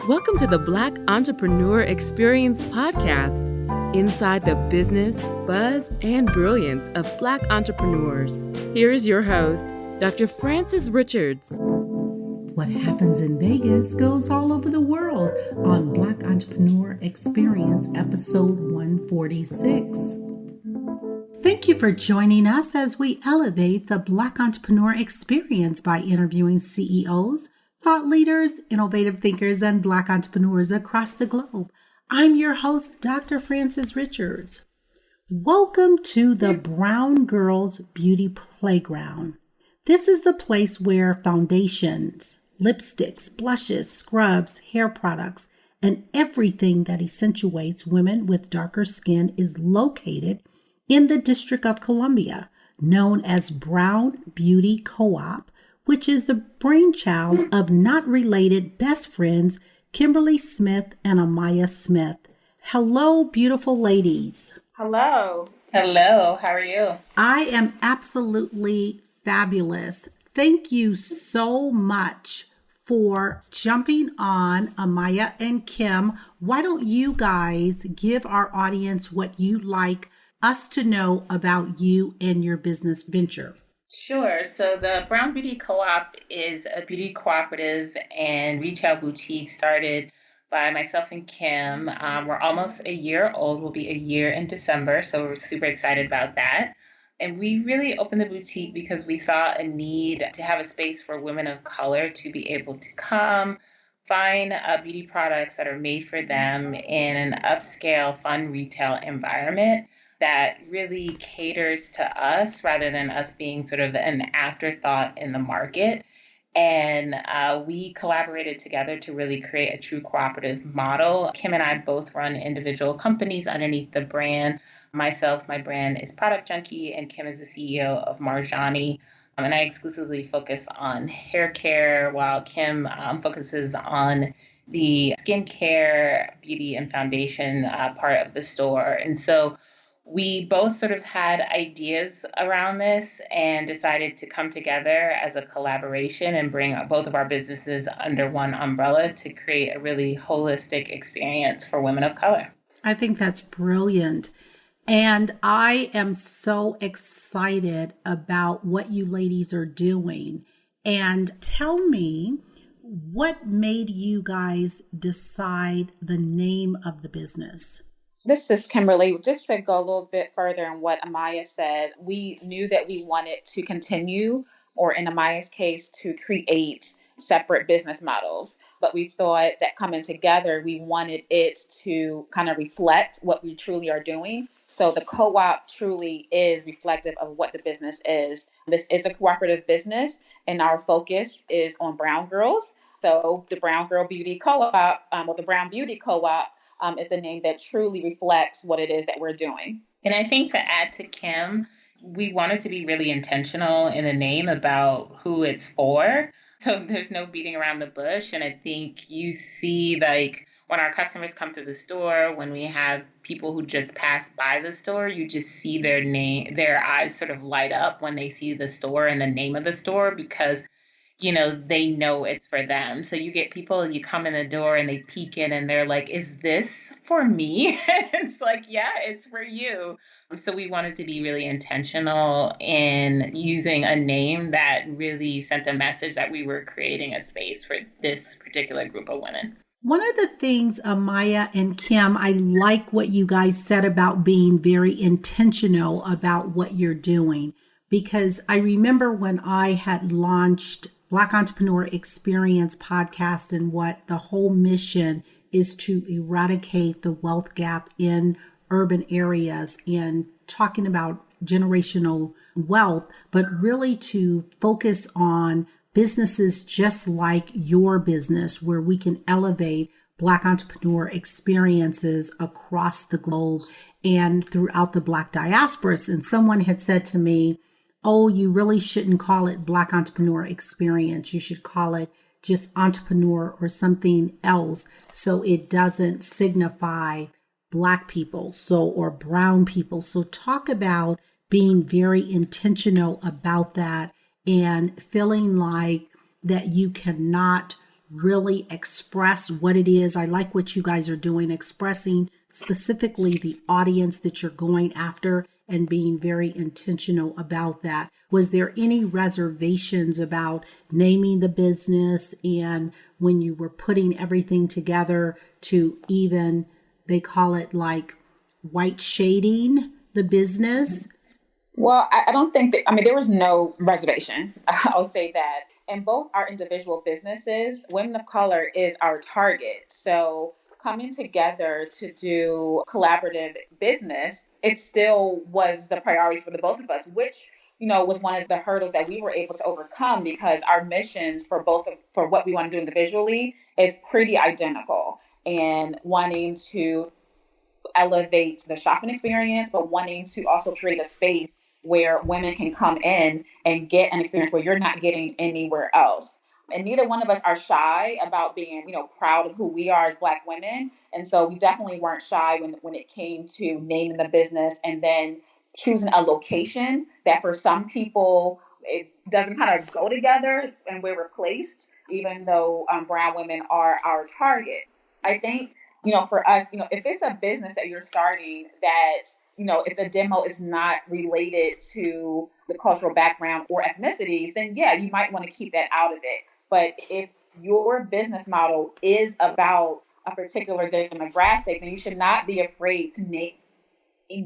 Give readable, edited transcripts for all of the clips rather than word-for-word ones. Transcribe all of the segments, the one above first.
Welcome to the Black Entrepreneur Experience podcast, inside the business, buzz, and brilliance of Black entrepreneurs. Here is your host, Dr. Frances Richards. What happens in Vegas goes all over the world on Black Entrepreneur Experience, episode 146. Thank you for joining us as we elevate the Black Entrepreneur Experience by interviewing CEOs, thought leaders, innovative thinkers, and Black entrepreneurs across the globe. I'm your host, Dr. Frances Richards. Welcome to the Brown Girls Beauty Playground. This is the place where foundations, lipsticks, blushes, scrubs, hair products, and everything that accentuates women with darker skin is located in the District of Columbia, known as Brown Beauty Co-op, which is the brainchild of not related best friends, Kimberly Smith and Amaya Smith. Hello, beautiful ladies. Hello. Hello, how are you? I am absolutely fabulous. Thank you so much for jumping on, Amaya and Kim. Why don't you guys give our audience what you'd like us to know about you and your business venture? Sure. So the Brown Beauty Co-op is a beauty cooperative and retail boutique started by myself and Kim. We're almost a year old. We'll be a year in December, so we're super excited about that. And we really opened the boutique because we saw a need to have a space for women of color to be able to come, find beauty products that are made for them in an upscale, fun retail environment that really caters to us rather than us being sort of an afterthought in the market. And we collaborated together to really create a true cooperative model. Kim and I both run individual companies underneath the brand. Myself, my brand is Product Junkie, and Kim is the CEO of Marjani. And I exclusively focus on hair care, while Kim focuses on the skincare, beauty, and foundation part of the store. And so we both sort of had ideas around this and decided to come together as a collaboration and bring both of our businesses under one umbrella to create a really holistic experience for women of color. I think that's brilliant. And I am so excited about what you ladies are doing. And tell me, what made you guys decide the name of the business? This is Kimberly. Just to go a little bit further on what Amaya said, we knew that we wanted to continue, or in Amaya's case, to create separate business models. But we thought that coming together, we wanted it to kind of reflect what we truly are doing. So the co-op truly is reflective of what the business is. This is a cooperative business, and our focus is on brown girls. So the Brown Girl Beauty Co-op, or the Brown Beauty Co-op, is the name that truly reflects what it is that we're doing. And I think to add to Kim, we wanted to be really intentional in the name about who it's for. So there's no beating around the bush. And I think you see, like, when our customers come to the store, when we have people who just pass by the store, you just see their eyes sort of light up when they see the store and the name of the store, because they know it's for them. So you get people, you come in the door and they peek in and they're like, is this for me? It's like, yeah, it's for you. So we wanted to be really intentional in using a name that really sent a message that we were creating a space for this particular group of women. One of the things, Amaya and Kim, I like what you guys said about being very intentional about what you're doing, because I remember when I had launched Black Entrepreneur Experience podcast, and what the whole mission is to eradicate the wealth gap in urban areas, and talking about generational wealth, but really to focus on businesses just like your business, where we can elevate Black entrepreneur experiences across the globe and throughout the Black diasporas. And someone had said to me, oh, you really shouldn't call it Black Entrepreneur Experience. You should call it just entrepreneur or something else, so it doesn't signify Black people, or brown people. So talk about being very intentional about that and feeling like that you cannot really express what it is. I like what you guys are doing, expressing specifically the audience that you're going after and being very intentional about that. Was there any reservations about naming the business and when you were putting everything together to even, they call it like white shading the business? Well, I don't think that, I mean, there was no reservation. I'll say that. In both our individual businesses, women of color is our target. So coming together to do collaborative business, it still was the priority for the both of us, which, was one of the hurdles that we were able to overcome because our missions for for what we want to do individually is pretty identical and wanting to elevate the shopping experience, but wanting to also create a space where women can come in and get an experience where you're not getting anywhere else. And neither one of us are shy about being, proud of who we are as Black women. And so we definitely weren't shy when it came to naming the business and then choosing a location that for some people, it doesn't kind of go together and where we're placed, even though brown women are our target. I think for us, if it's a business that you're starting that, if the demo is not related to the cultural background or ethnicities, then yeah, you might want to keep that out of it. But if your business model is about a particular demographic, then you should not be afraid to name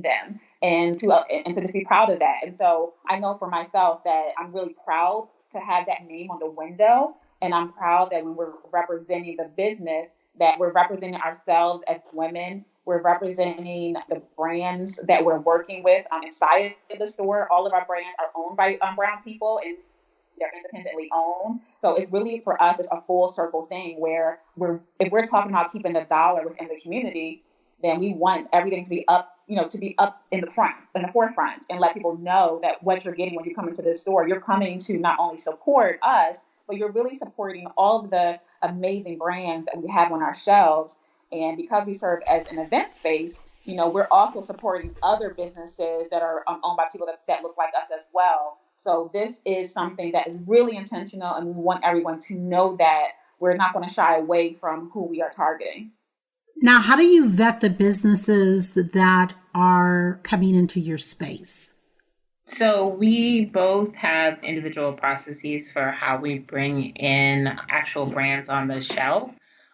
them and to just be proud of that. And so I know for myself that I'm really proud to have that name on the window. And I'm proud that when we're representing the business, that we're representing ourselves as women. We're representing the brands that we're working with inside of the store. All of our brands are owned by brown people and they're independently owned. So it's really for us, it's a full circle thing where if we're talking about keeping the dollar within the community, then we want everything to be up, to be up in the forefront and let people know that what you're getting when you come into the store, you're coming to not only support us, but you're really supporting all of the amazing brands that we have on our shelves. And because we serve as an event space, we're also supporting other businesses that are owned by people that look like us as well. So this is something that is really intentional, and we want everyone to know that we're not going to shy away from who we are targeting. Now, how do you vet the businesses that are coming into your space? So we both have individual processes for how we bring in actual brands on the shelf.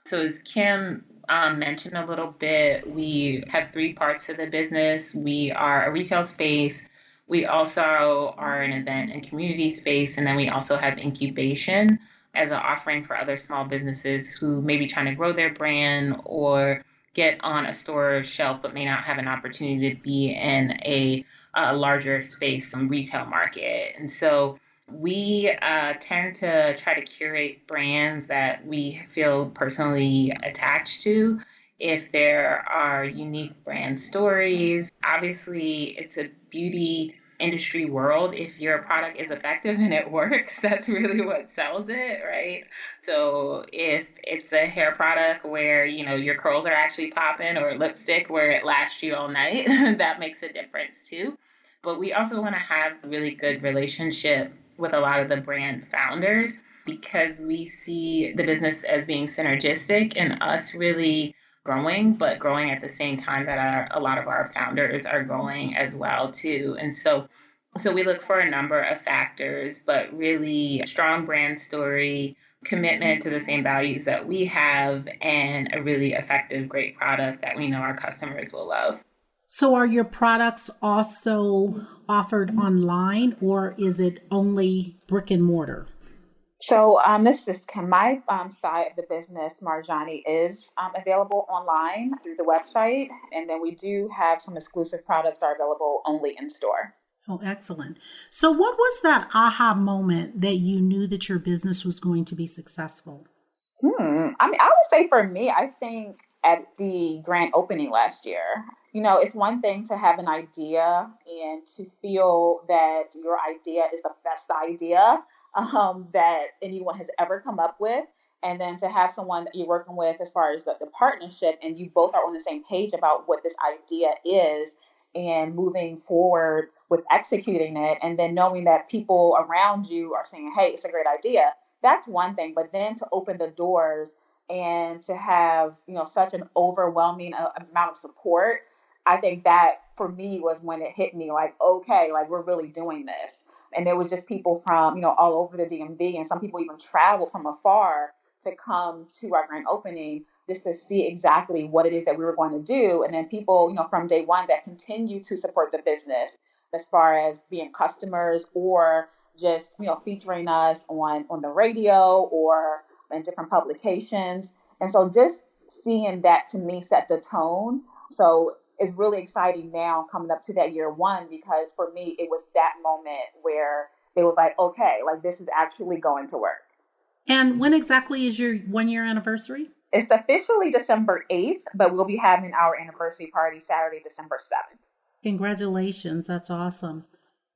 So as Kim mentioned a little bit, we have three parts to the business. We are a retail space. We also are an event and community space. And then we also have incubation as an offering for other small businesses who may be trying to grow their brand or get on a store shelf, but may not have an opportunity to be in a larger space retail market. And so we tend to try to curate brands that we feel personally attached to. If there are unique brand stories, obviously it's a beauty industry world. If your product is effective and it works, that's really what sells it, right? So if it's a hair product where, your curls are actually popping, or lipstick where it lasts you all night, that makes a difference too. But we also want to have a really good relationship with a lot of the brand founders because we see the business as being synergistic and us really growing, but growing at the same time that a lot of our founders are growing as well too. And so we look for a number of factors, but really strong brand story, commitment to the same values that we have, and a really effective, great product that we know our customers will love. So are your products also offered online, or is it only brick and mortar? So this is my side of the business, Marjani, is available online through the website. And then we do have some exclusive products that are available only in store. Oh, excellent. So what was that aha moment that you knew that your business was going to be successful? I would say for me, I think at the grand opening last year, it's one thing to have an idea and to feel that your idea is the best idea that anyone has ever come up with. And then to have someone that you're working with as far as the partnership and you both are on the same page about what this idea is and moving forward with executing it. And then knowing that people around you are saying, hey, it's a great idea. that's one thing. But then to open the doors and to have, such an overwhelming amount of support, I think that for me was when it hit me like, okay, like we're really doing this. And there was just people from, all over the DMV, and some people even traveled from afar to come to our grand opening just to see exactly what it is that we were going to do. And then people, from day one that continue to support the business as far as being customers or just, featuring us on the radio or in different publications. And so just seeing that to me set the tone. So it's really exciting now coming up to that year one, because for me, it was that moment where it was like, okay, like this is actually going to work. And when exactly is your 1 year anniversary? It's officially December 8th, but we'll be having our anniversary party Saturday, December 7th. Congratulations. That's awesome.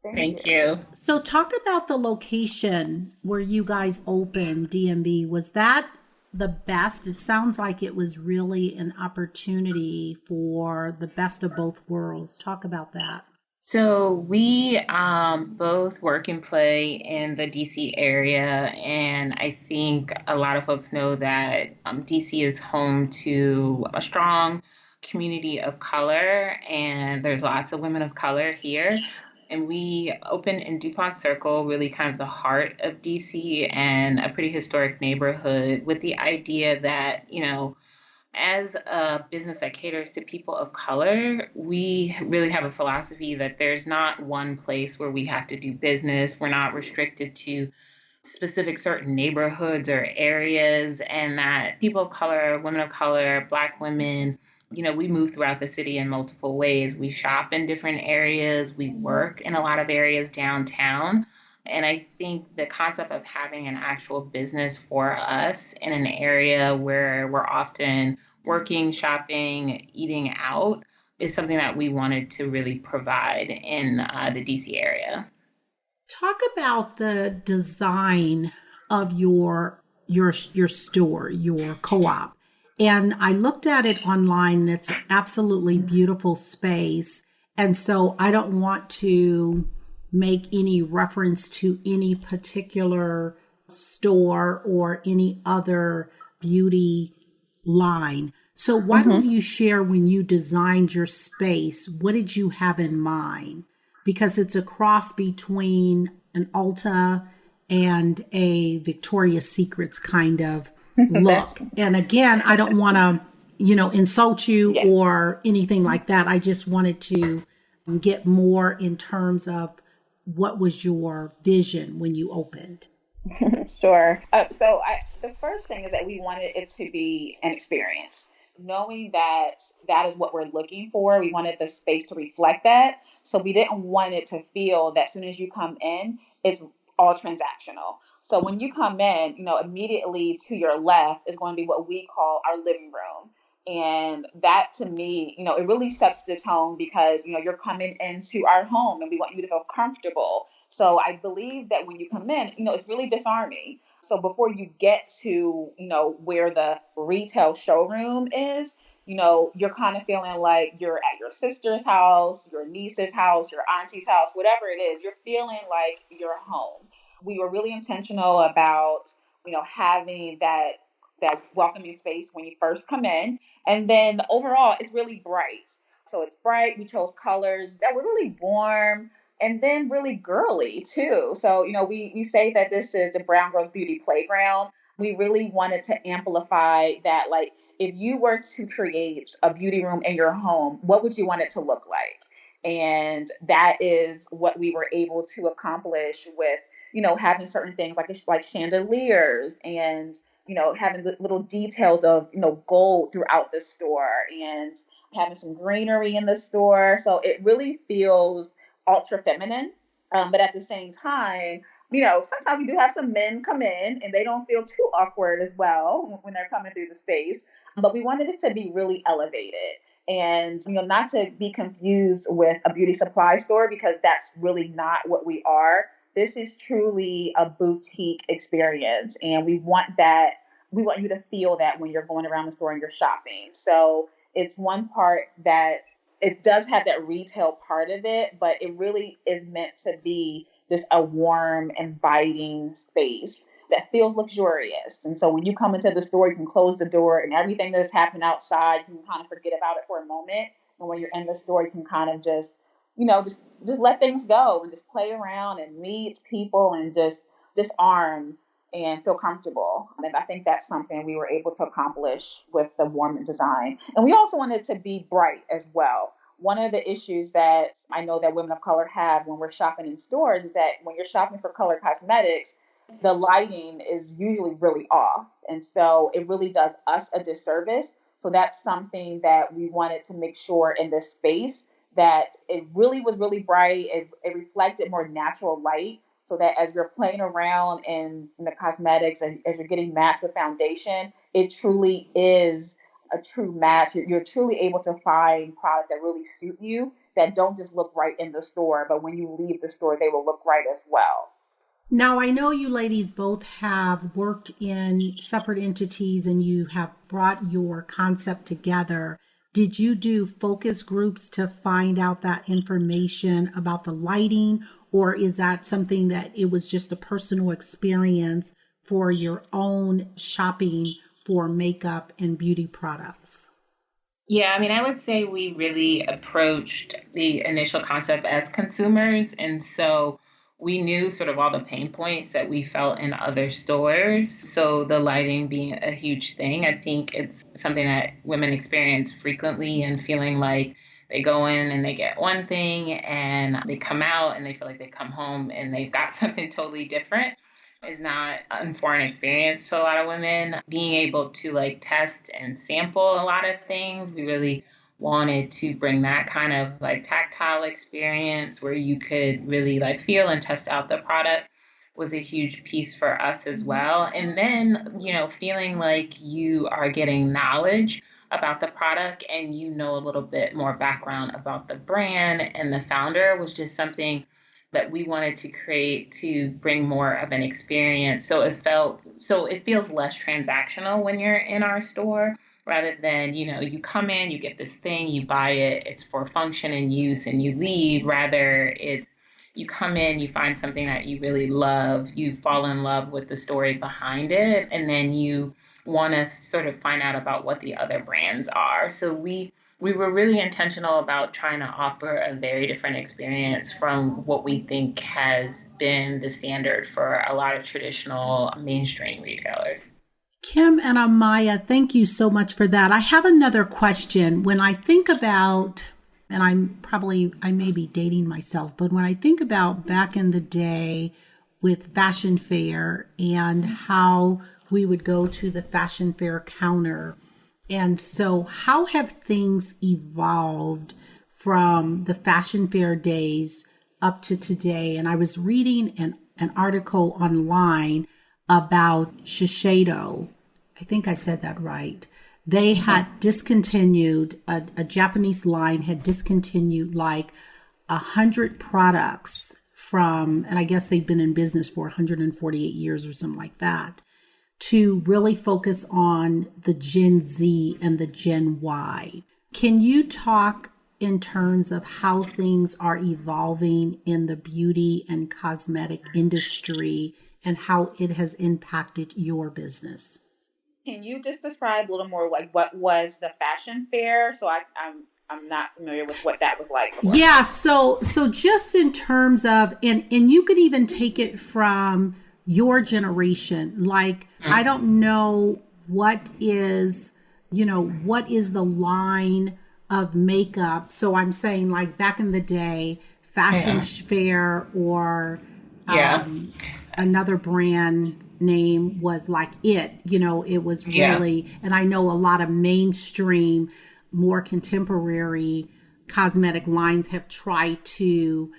Thank you. So talk about the location where you guys opened DMV. Was that the best? It sounds like it was really an opportunity for the best of both worlds. Talk about that. So we both work and play in the DC area, and I think a lot of folks know that DC is home to a strong community of color, and there's lots of women of color here. And we opened in DuPont Circle, really kind of the heart of DC and a pretty historic neighborhood, with the idea that, as a business that caters to people of color, we really have a philosophy that there's not one place where we have to do business. We're not restricted to specific certain neighborhoods or areas, and that people of color, women of color, Black women, we move throughout the city in multiple ways. We shop in different areas. We work in a lot of areas downtown. And I think the concept of having an actual business for us in an area where we're often working, shopping, eating out is something that we wanted to really provide in the DC area. Talk about the design of your store, your co-op. And I looked at it online, and it's an absolutely beautiful space. And so I don't want to make any reference to any particular store or any other beauty line. So why don't you share, when you designed your space, what did you have in mind? Because it's a cross between an Ulta and a Victoria's Secrets kind of look. And again, I don't want to, insult you or anything like that. I just wanted to get more in terms of what was your vision when you opened. Sure. The first thing is that we wanted it to be an experience. Knowing that that is what we're looking for, we wanted the space to reflect that. So we didn't want it to feel that as soon as you come in, it's all transactional. So when you come in, immediately to your left is going to be what we call our living room. And that to me, it really sets the tone, because, you're coming into our home and we want you to feel comfortable. So I believe that when you come in, it's really disarming. So before you get to, where the retail showroom is, you're kind of feeling like you're at your sister's house, your niece's house, your auntie's house, whatever it is, you're feeling like you're home. We were really intentional about, having that welcoming space when you first come in. And then overall, it's really bright. So it's bright. We chose colors that were really warm and then really girly too. So, we say that this is the Brown Girls Beauty Playground. We really wanted to amplify that. Like, if you were to create a beauty room in your home, what would you want it to look like? And that is what we were able to accomplish with, having certain things like chandeliers and, having the little details of, gold throughout the store and having some greenery in the store. So it really feels ultra feminine. But at the same time, sometimes we do have some men come in and they don't feel too awkward as well when they're coming through the space. But we wanted it to be really elevated and, not to be confused with a beauty supply store, because that's really not what we are. This is truly a boutique experience. And we want you to feel that when you're going around the store and you're shopping. So it's one part that it does have that retail part of it, but it really is meant to be just a warm, inviting space that feels luxurious. And so when you come into the store, you can close the door and everything that's happening outside, you can kind of forget about it for a moment. And when you're in the store, you can kind of just, just let things go and just play around and meet people and just disarm and feel comfortable. And I think that's something we were able to accomplish with the warm design. And we also wanted to be bright as well. One of the issues that I know that women of color have when we're shopping in stores is that when you're shopping for color cosmetics, the lighting is usually really off. And so it really does us a disservice. So that's something that we wanted to make sure in this space that it really was really bright. It reflected more natural light so that as you're playing around in the cosmetics and as you're getting matched with foundation, it truly is a true match. You're truly able to find products that really suit you that don't just look right in the store, but when you leave the store, they will look right as well. Now, I know you ladies both have worked in separate entities and you have brought your concept together. Did you do focus groups to find out that information about the lighting, or is that something that it was just a personal experience for your own shopping for makeup and beauty products? Yeah, I mean, I would say we really approached the initial concept as consumers. And so we knew sort of all the pain points that we felt in other stores. So the lighting being a huge thing, I think it's something that women experience frequently and feeling like they go in and they get one thing and they come out and they feel like they come home and they've got something totally different is not a foreign experience to a lot of women. Being able to like test and sample a lot of things, we really wanted to bring that kind of like tactile experience where you could really like feel and test out the product was a huge piece for us as well. And then, feeling like you are getting knowledge about the product and a little bit more background about the brand and the founder was just something that we wanted to create to bring more of an experience. So it feels less transactional when you're in our store rather than, you come in, you get this thing, you buy it, it's for function and use and you leave. Rather it's you come in, you find something that you really love, you fall in love with the story behind it, and then you want to sort of find out about what the other brands are. So we were really intentional about trying to offer a very different experience from what we think has been the standard for a lot of traditional mainstream retailers. Kim and Amaya, thank you so much for that. I have another question. When I think about, and I may be dating myself, but when I think about back in the day with Fashion Fair and how we would go to the Fashion Fair counter. And so how have things evolved from the Fashion Fair days up to today? And I was reading an article online about Shiseido. I think I said that right. They had discontinued, a Japanese line had discontinued like 100 products from, and I guess they've been in business for 148 years or something like that, to really focus on the Gen Z and the Gen Y. Can you talk in terms of how things are evolving in the beauty and cosmetic industry and how it has impacted your business? Can you just describe a little more like what was the fashion fair? So I'm not familiar with what that was like before. Yeah, so just in terms of, and you could even take it from your generation. Like, I don't know what is the line of makeup. So I'm saying like back in the day, Fashion Fair or another brand name was like it was really, and I know a lot of mainstream, more contemporary cosmetic lines have tried to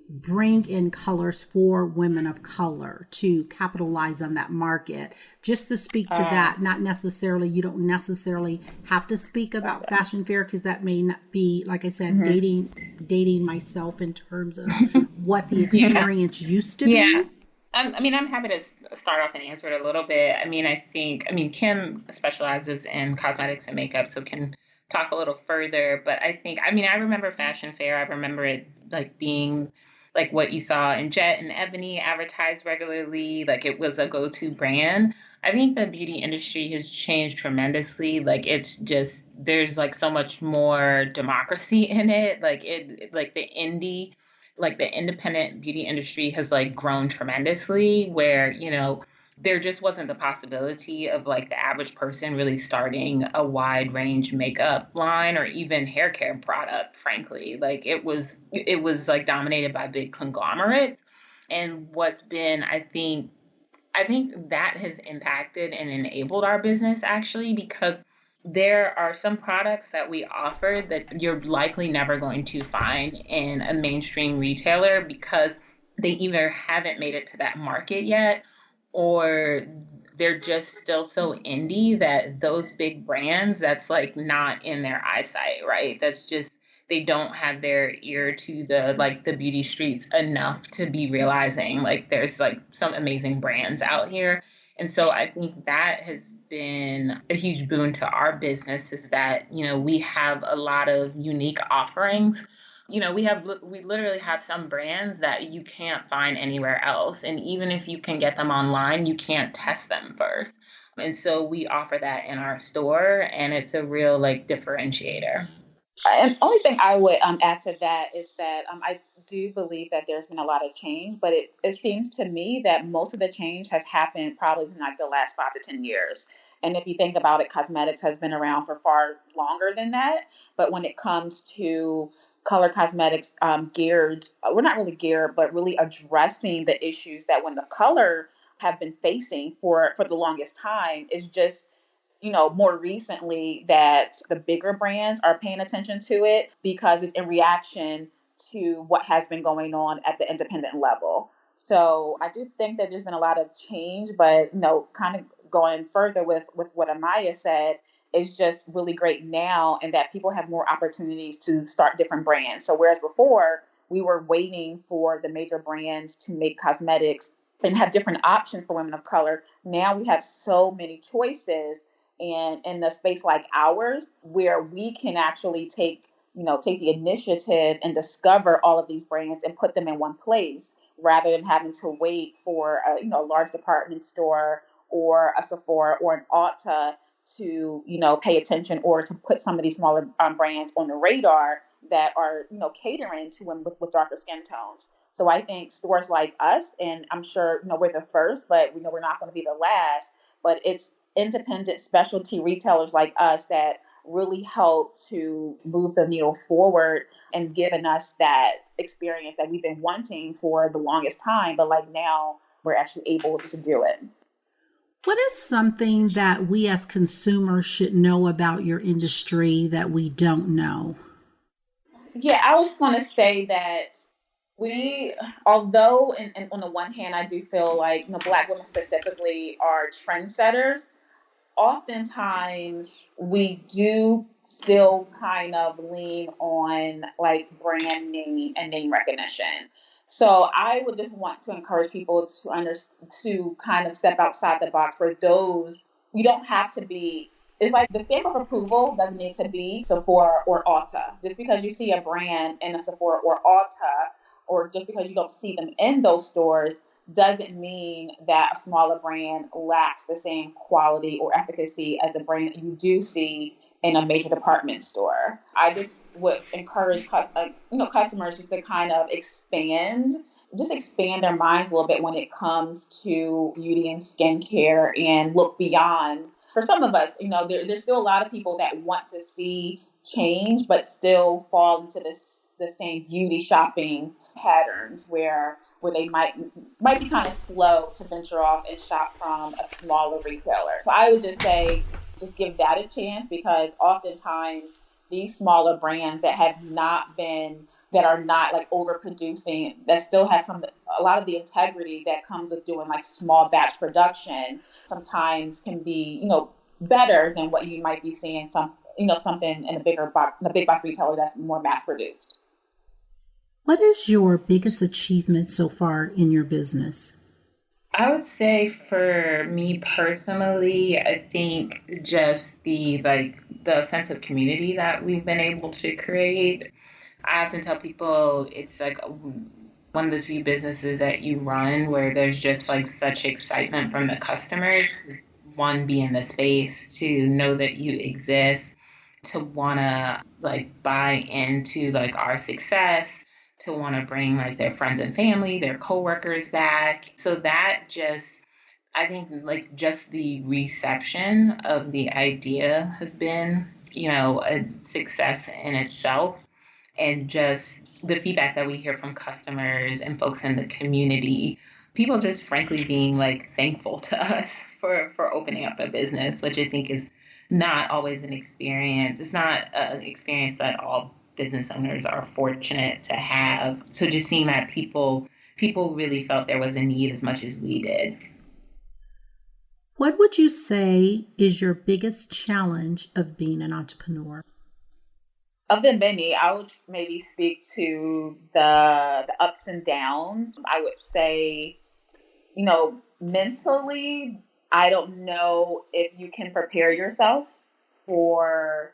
bring in colors for women of color to capitalize on that market. Just to speak to that, not necessarily, you don't necessarily have to speak about Fashion Fair because that may not be, like I said, dating myself in terms of what the experience used to be. I'm happy to start off and answer it a little bit. I mean, Kim specializes in cosmetics and makeup, so can talk a little further. But I remember Fashion Fair. I remember it like being like what you saw in Jet and Ebony advertised regularly, like it was a go-to brand. I think the beauty industry has changed tremendously. Like it's just, there's like so much more democracy in it. Like the independent beauty industry has like grown tremendously where, there just wasn't the possibility of like the average person really starting a wide range makeup line or even hair care product, frankly. Like it was like dominated by big conglomerates. And what's been, I think that has impacted and enabled our business actually, because there are some products that we offer that you're likely never going to find in a mainstream retailer because they either haven't made it to that market yet, or they're just still so indie that those big brands, that's like not in their eyesight, right? That's just, they don't have their ear to the beauty streets enough to be realizing like there's like some amazing brands out here. And so I think that has been a huge boon to our business, is that, we have a lot of unique offerings. We literally have some brands that you can't find anywhere else. And even if you can get them online, you can't test them first. And so we offer that in our store, and it's a real like differentiator. And the only thing I would add to that is that I do believe that there's been a lot of change, but it seems to me that most of the change has happened probably in like the last 5 to 10 years. And if you think about it, cosmetics has been around for far longer than that. But when it comes to color cosmetics geared, we're not really geared, but really addressing the issues that women of color have been facing for the longest time, is just more recently that the bigger brands are paying attention to it because it's in reaction to what has been going on at the independent level. So I do think that there's been a lot of change, but kind of going further with what Amaya said, is just really great now, and that people have more opportunities to start different brands. So whereas before we were waiting for the major brands to make cosmetics and have different options for women of color, now we have so many choices. And in the space like ours, where we can actually take the initiative and discover all of these brands and put them in one place, rather than having to wait for a large department store or a Sephora or an Ulta to pay attention, or to put some of these smaller brands on the radar that are catering to women with darker skin tones. So I think stores like us, and I'm sure we're the first, but we know we're not going to be the last. But it's independent specialty retailers like us that really help to move the needle forward and given us that experience that we've been wanting for the longest time. But like now we're actually able to do it. What is something that we as consumers should know about your industry that we don't know? Yeah, I was going to say that although on the one hand, I do feel like Black women specifically are trendsetters, oftentimes we do still kind of lean on like brand name and name recognition. So I would just want to encourage people to kind of step outside the box. For those, you don't have to be. It's like the stamp of approval doesn't need to be Sephora or Ulta. Just because you see a brand in a Sephora or Ulta, or just because you don't see them in those stores, doesn't mean that a smaller brand lacks the same quality or efficacy as a brand that you do see in a major department store. I just would encourage customers just to kind of expand their minds a little bit when it comes to beauty and skincare, and look beyond. For some of us, there's still a lot of people that want to see change, but still fall into the same beauty shopping patterns where they might be kind of slow to venture off and shop from a smaller retailer. So I would just say, just give that a chance, because oftentimes these smaller brands that are not like overproducing, that still have a lot of the integrity that comes with doing like small batch production, sometimes can be, better than what you might be seeing something in a big box retailer that's more mass produced. What is your biggest achievement so far in your business? I would say for me personally, I think just the sense of community that we've been able to create. I often tell people it's like one of the few businesses that you run where there's just like such excitement from the customers. One, be in the space, to know that you exist, to want to like buy into like our success, to want to bring like their friends and family, their coworkers back. So that just, I think like just the reception of the idea has been, a success in itself. And just the feedback that we hear from customers and folks in the community, people just frankly being like thankful to us for opening up a business, which I think is not always an experience. It's not an experience that all business owners are fortunate to have. So just seeing that people really felt there was a need as much as we did. What would you say is your biggest challenge of being an entrepreneur? Of the many, I would just maybe speak to the ups and downs. I would say, mentally, I don't know if you can prepare yourself for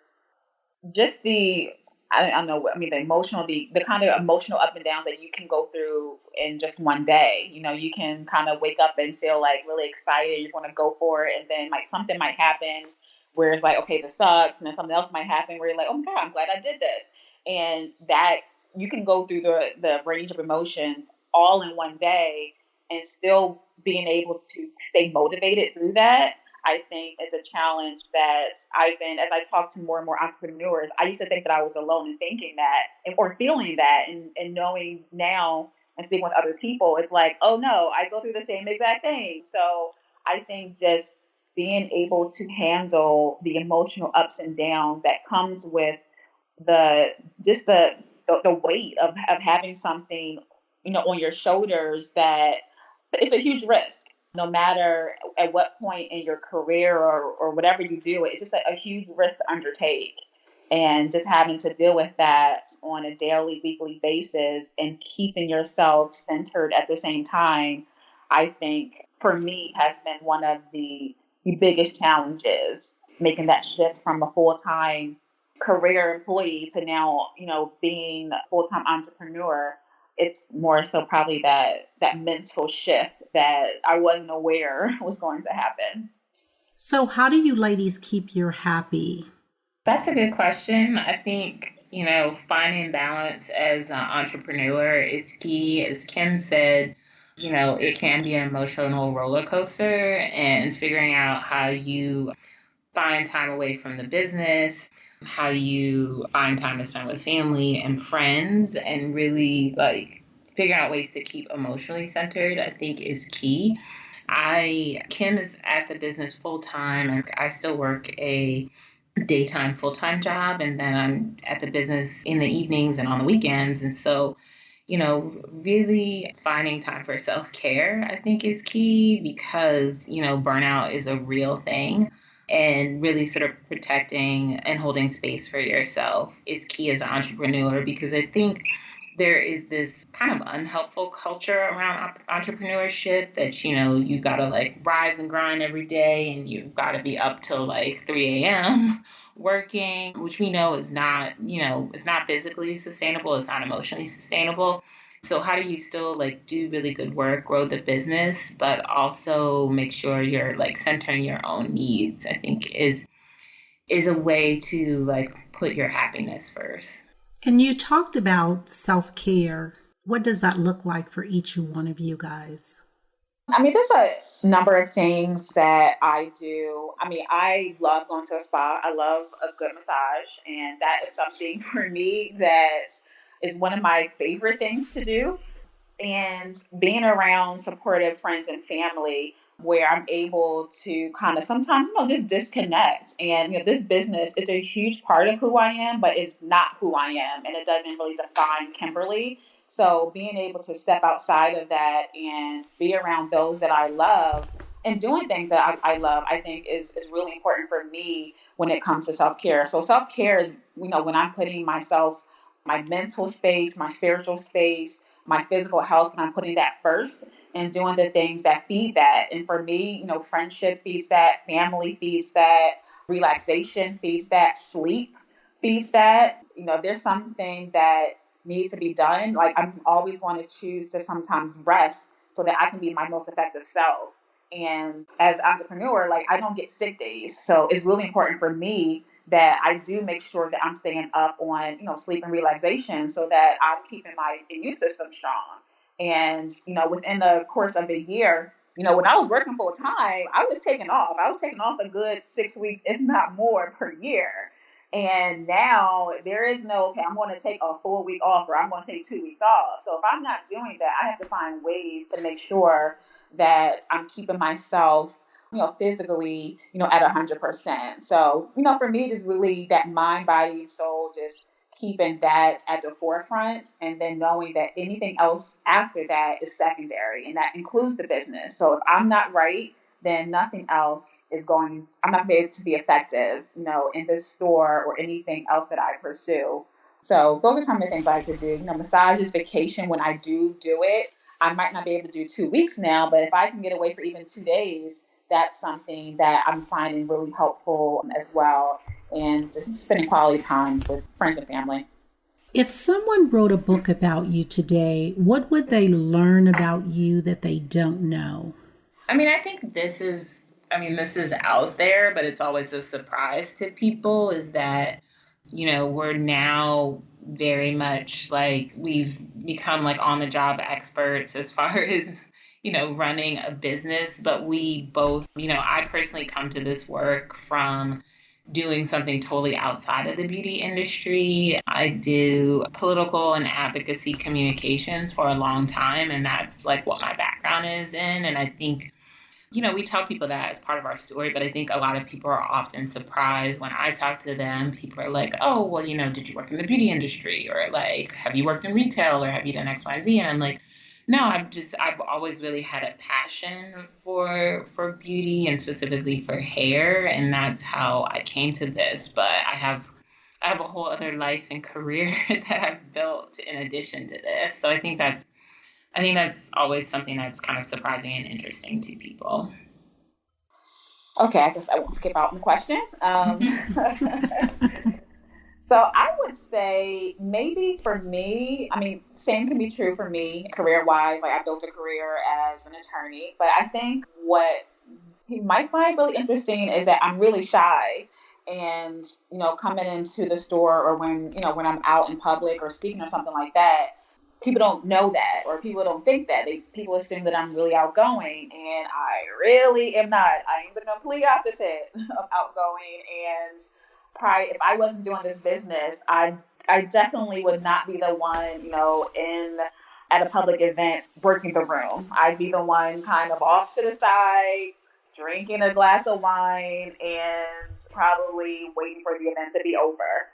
just I don't know, I mean, the kind of emotional up and downs that you can go through in just one day. You can kind of wake up and feel like really excited, you want to go for it, and then like something might happen where it's like, okay, this sucks, and then something else might happen where you're like, oh my God, I'm glad I did this. And that you can go through the range of emotions all in one day and still being able to stay motivated through that. I think is a challenge that as I talk to more and more entrepreneurs, I used to think that I was alone in thinking that or feeling that, and knowing now and seeing with other people, it's like, oh no, I go through the same exact thing. So I think just being able to handle the emotional ups and downs that comes with the just the weight of having something, on your shoulders, that it's a huge risk. No matter at what point in your career or whatever you do, it's just a huge risk to undertake. And just having to deal with that on a daily, weekly basis and keeping yourself centered at the same time, I think for me has been one of the biggest challenges, making that shift from a full-time career employee to now, being a full-time entrepreneur. It's more so probably that mental shift that I wasn't aware was going to happen. So, how do you ladies keep your happy? That's a good question. I think, finding balance as an entrepreneur is key. As Kim said, it can be an emotional roller coaster, and figuring out how you find time away from the business, how you find time to spend with family and friends, and really like figuring out ways to keep emotionally centered, I think is key. Kim is at the business full time, and I still work a daytime full-time job, and then I'm at the business in the evenings and on the weekends. And so, really finding time for self-care, I think is key, because, burnout is a real thing, and really sort of protecting and holding space for yourself is key as an entrepreneur, because I think there is this kind of unhelpful culture around entrepreneurship that, you got to like rise and grind every day, and you've got to be up till like 3 a.m. working, which we know is not, it's not physically sustainable. It's not emotionally sustainable. So how do you still like do really good work, grow the business, but also make sure you're like centering your own needs, I think is a way to like put your happiness first. And you talked about self-care. What does that look like for each one of you guys? I mean, there's a number of things that I do. I mean, I love going to a spa. I love a good massage. And that is something for me that is one of my favorite things to do. And being around supportive friends and family where I'm able to kind of sometimes, just disconnect. And, this business is a huge part of who I am, but it's not who I am. And it doesn't really define Kimberly. So being able to step outside of that and be around those that I love and doing things that I love, I think is really important for me when it comes to self-care. So self-care is, when I'm putting myself, my mental space, my spiritual space, my physical health, and I'm putting that first and doing the things that feed that. And for me, friendship feeds that, family feeds that, relaxation feeds that, sleep feeds that. If there's something that need to be done, like I'm always want to choose to sometimes rest so that I can be my most effective self. And as an entrepreneur, like I don't get sick days. So it's really important for me that I do make sure that I'm staying up on, sleep and relaxation so that I'm keeping my immune system strong. And, within the course of a year, when I was working full time, I was taking off. I was taking off a good 6 weeks, if not more, per year. And now there is no, okay, I'm going to take a full week off or I'm going to take 2 weeks off. So if I'm not doing that, I have to find ways to make sure that I'm keeping myself, physically, at 100%. So, for me, it is really that mind, body, and soul, just keeping that at the forefront, and then knowing that anything else after that is secondary, and that includes the business. So if I'm not right, then nothing else I'm not able to be effective, in this store or anything else that I pursue. So those are some of the things I like to do. Massages, vacation, when I do it, I might not be able to do 2 weeks now, but if I can get away for even 2 days, that's something that I'm finding really helpful as well. And just spending quality time with friends and family. If someone wrote a book about you today, what would they learn about you that they don't know? I mean, I think this is out there, but it's always a surprise to people is that, we're now very much like we've become like on the job experts as far as, running a business. But we both, I personally come to this work from doing something totally outside of the beauty industry. I do political and advocacy communications for a long time, and that's like what my background is in. And I think, we tell people that as part of our story, but I think a lot of people are often surprised when I talk to them. People are like, oh, well, did you work in the beauty industry? Or like, have you worked in retail? Or have you done X, Y, and Z? And I'm like, no, I've always really had a passion for beauty and specifically for hair. And that's how I came to this. But I have a whole other life and career that I've built in addition to this. So I think that's always something that's kind of surprising and interesting to people. Okay, I guess I won't skip out on the question. So I would say maybe for me, same can be true for me career-wise. Like I built a career as an attorney, but I think what you might find really interesting is that I'm really shy. And, coming into the store or when I'm out in public or speaking or something like that, people don't know that, or people don't think that. People assume that I'm really outgoing, and I really am not. I am the complete opposite of outgoing. And probably if I wasn't doing this business, I definitely would not be the one, at a public event working the room. I'd be the one kind of off to the side, drinking a glass of wine, and probably waiting for the event to be over.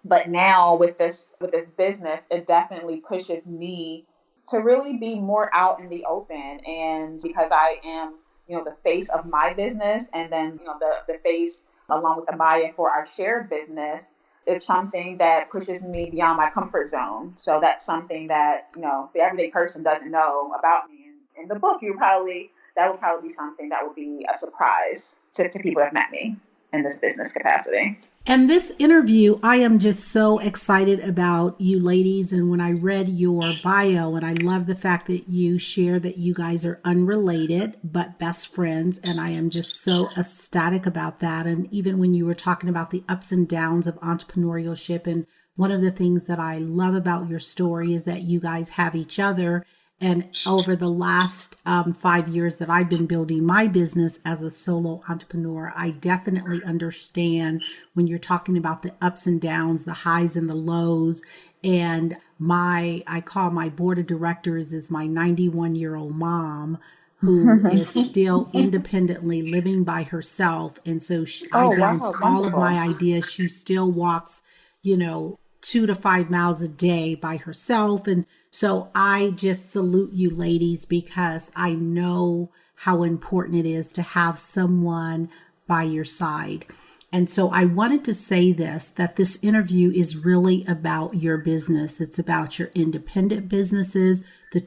But now with this business, it definitely pushes me to really be more out in the open. And because I am, the face of my business, and then, the face along with Amaya for our shared business, it's something that pushes me beyond my comfort zone. So that's something that, the everyday person doesn't know about me. In the book, that would probably be something that would be a surprise to people who have met me in this business capacity. And this interview, I am just so excited about you ladies. And when I read your bio, and I love the fact that you share that you guys are unrelated, but best friends. And I am just so ecstatic about that. And even when you were talking about the ups and downs of entrepreneurship, and one of the things that I love about your story is that you guys have each other. And over the last 5 years that I've been building my business as a solo entrepreneur, I definitely understand when you're talking about the ups and downs, the highs and the lows. And I call my board of directors is my 91-year-old mom who is still independently living by herself. And so I bounce all of my ideas. She still walks, 2 to 5 miles a day by herself. And so I just salute you ladies, because I know how important it is to have someone by your side. And so I wanted to say that this interview is really about your business. It's about your independent businesses, the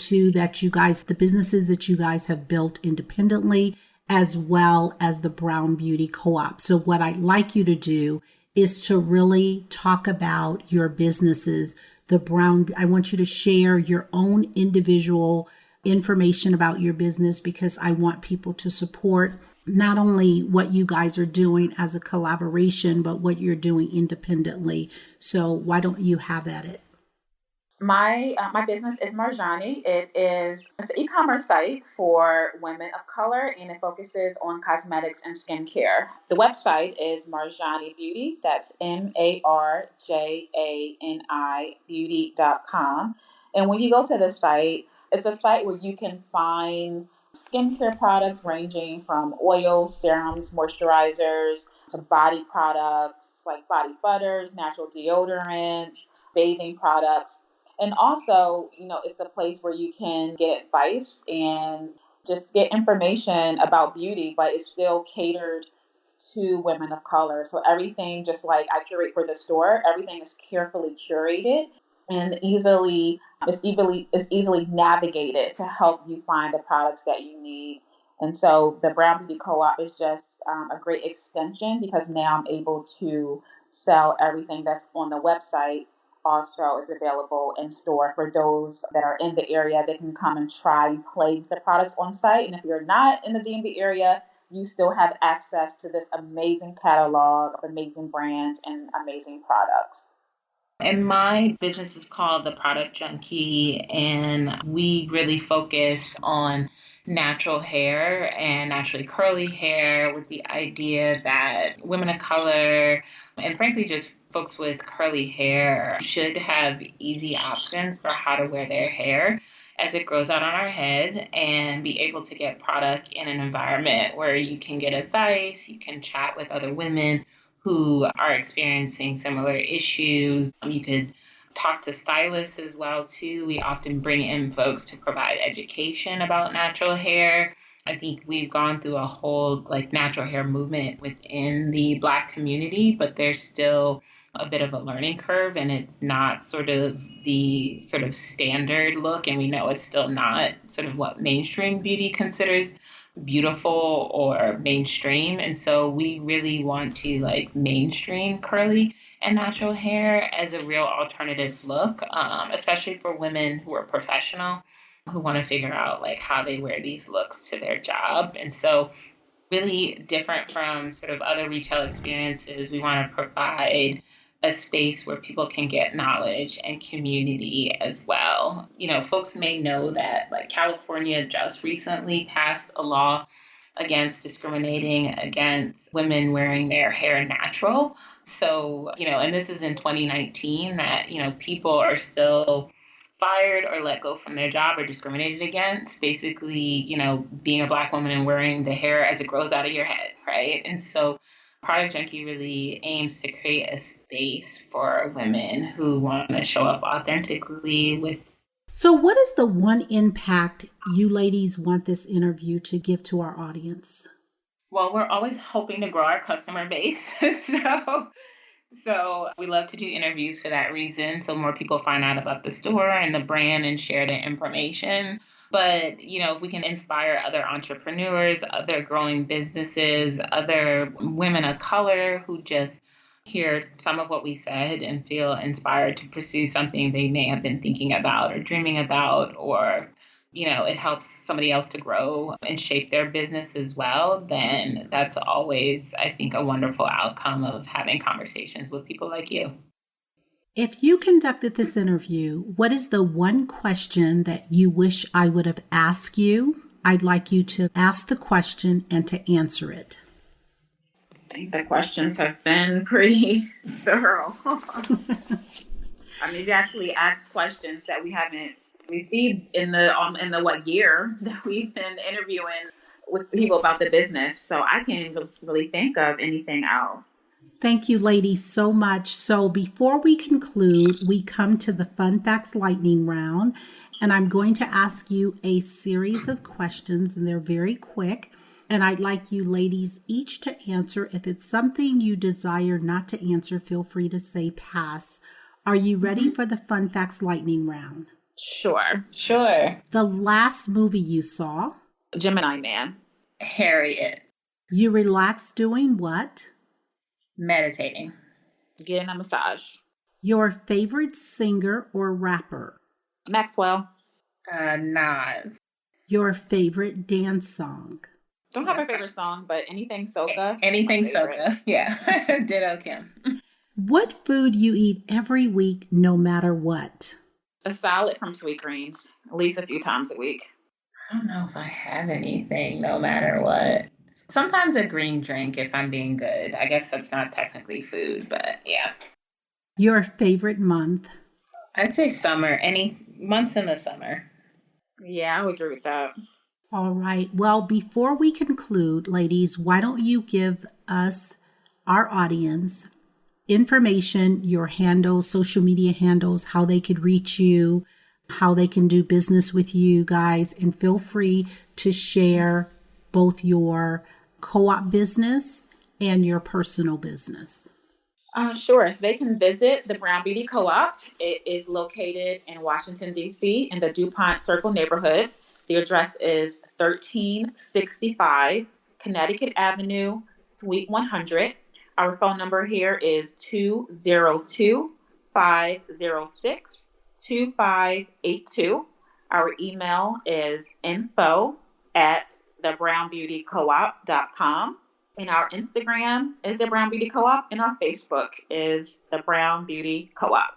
businesses that you guys have built independently, as well as the Brown Beauty Co-op. So what I'd like you to do is to really talk about your businesses I want you to share your own individual information about your business, because I want people to support not only what you guys are doing as a collaboration, but what you're doing independently. So why don't you have at it? My business is Marjani. It is an e-commerce site for women of color, and it focuses on cosmetics and skincare. The website is Marjani Beauty. That's MARJANI Beauty.com. And when you go to the site, it's a site where you can find skincare products ranging from oils, serums, moisturizers, to body products like body butters, natural deodorants, bathing products. And also, it's a place where you can get advice and just get information about beauty, but it's still catered to women of color. So everything, just like I curate for the store, everything is carefully curated and it's easily navigated to help you find the products that you need. And so the Brown Beauty Co-op is just a great extension, because now I'm able to sell everything that's on the website. Also is available in store for those that are in the area. They can come and try and play with the products on site. And if you're not in the DMV area, you still have access to this amazing catalog of amazing brands and amazing products. And my business is called The Product Junkie, and we really focus on natural hair and naturally curly hair, with the idea that women of color, and frankly just folks with curly hair, should have easy options for how to wear their hair as it grows out on our head, and be able to get product in an environment where you can get advice, you can chat with other women who are experiencing similar issues. You could talk to stylists as well too. We often bring in folks to provide education about natural hair. I think we've gone through a whole natural hair movement within the Black community, but there's still a bit of a learning curve, and it's not sort of the sort of standard look, and we know it's still not sort of what mainstream beauty considers beautiful or mainstream. And so we really want to mainstream curly and natural hair as a real alternative look, especially for women who are professional, who want to figure out how they wear these looks to their job. And so really different from sort of other retail experiences, we want to provide a space where people can get knowledge and community as well. Folks may know that California just recently passed a law against discriminating against women wearing their hair natural. So, and this is in 2019, that, people are still fired or let go from their job or discriminated against, basically, being a Black woman and wearing the hair as it grows out of your head, right? And so Product Junkie really aims to create a space for women who want to show up authentically with. So what is the one impact you ladies want this interview to give to our audience? Well, we're always hoping to grow our customer base. So we love to do interviews for that reason, so more people find out about the store and the brand and share the information. But, if we can inspire other entrepreneurs, other growing businesses, other women of color who just hear some of what we said and feel inspired to pursue something they may have been thinking about or dreaming about, or it helps somebody else to grow and shape their business as well, then that's always, I think, a wonderful outcome of having conversations with people like you. If you conducted this interview, what is the one question that you wish I would have asked you? I'd like you to ask the question and to answer it. I think the questions have been pretty thorough. I mean, you actually asked questions that we haven't received in the what year that we've been interviewing with people about the business. So I can't really think of anything else. Thank you, ladies, so much. So before we conclude, we come to the Fun Facts Lightning Round, and I'm going to ask you a series of questions, and they're very quick. And I'd like you ladies each to answer. If it's something you desire not to answer, feel free to say pass. Are you ready for the Fun Facts Lightning Round? Sure. The last movie you saw? Gemini Man. Harriet. You relaxed doing what? Meditating. Getting a massage. Your favorite singer or rapper? Maxwell. Nas. Your favorite dance song? Don't have a favorite song, but anything soca. Anything soca. Yeah. Ditto Kim. What food you eat every week, no matter what? A salad from Sweet Greens, at least a few times a week. I don't know if I have anything, no matter what. Sometimes a green drink if I'm being good. I guess that's not technically food, but yeah. Your favorite month? I'd say summer. Any months in the summer. Yeah, I would agree with that. All right. Well, before we conclude, ladies, why don't you give us, our audience, information, your handles, social media handles, how they could reach you, how they can do business with you guys, and feel free to share both your co-op business and your personal business. Sure. So they can visit the Brown Beauty Co-op. It is located in Washington, D.C. in the DuPont Circle neighborhood. The address is 1365 Connecticut Avenue, Suite 100. Our phone number here is 202-506-2582. Our email is info@thebrownbeautycoop.com. And our Instagram is the Brown Beauty Co-op, and our Facebook is the Brown Beauty Co-op.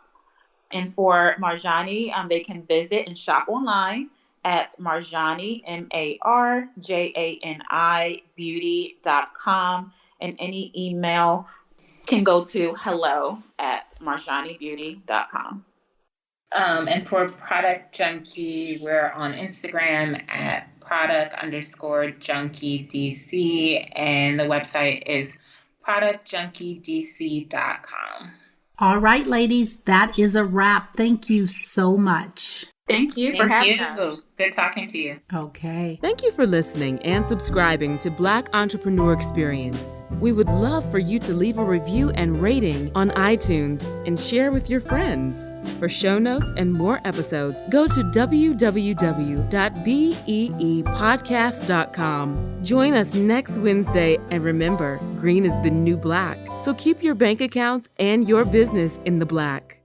And for Marjani, they can visit and shop online at Marjani, MARJANI beauty.com. And any email can go to hello@marjanibeauty.com. And for Product Junkie, we're on Instagram at product_junkiedc, and the website is productjunkiedc.com. All right, ladies, that is a wrap. Thank you so much. Thank you for having us. Good talking to you. Okay. Thank you for listening and subscribing to Black Entrepreneur Experience. We would love for you to leave a review and rating on iTunes and share with your friends. For show notes and more episodes, go to www.beepodcast.com. Join us next Wednesday, and remember, green is the new black. So keep your bank accounts and your business in the black.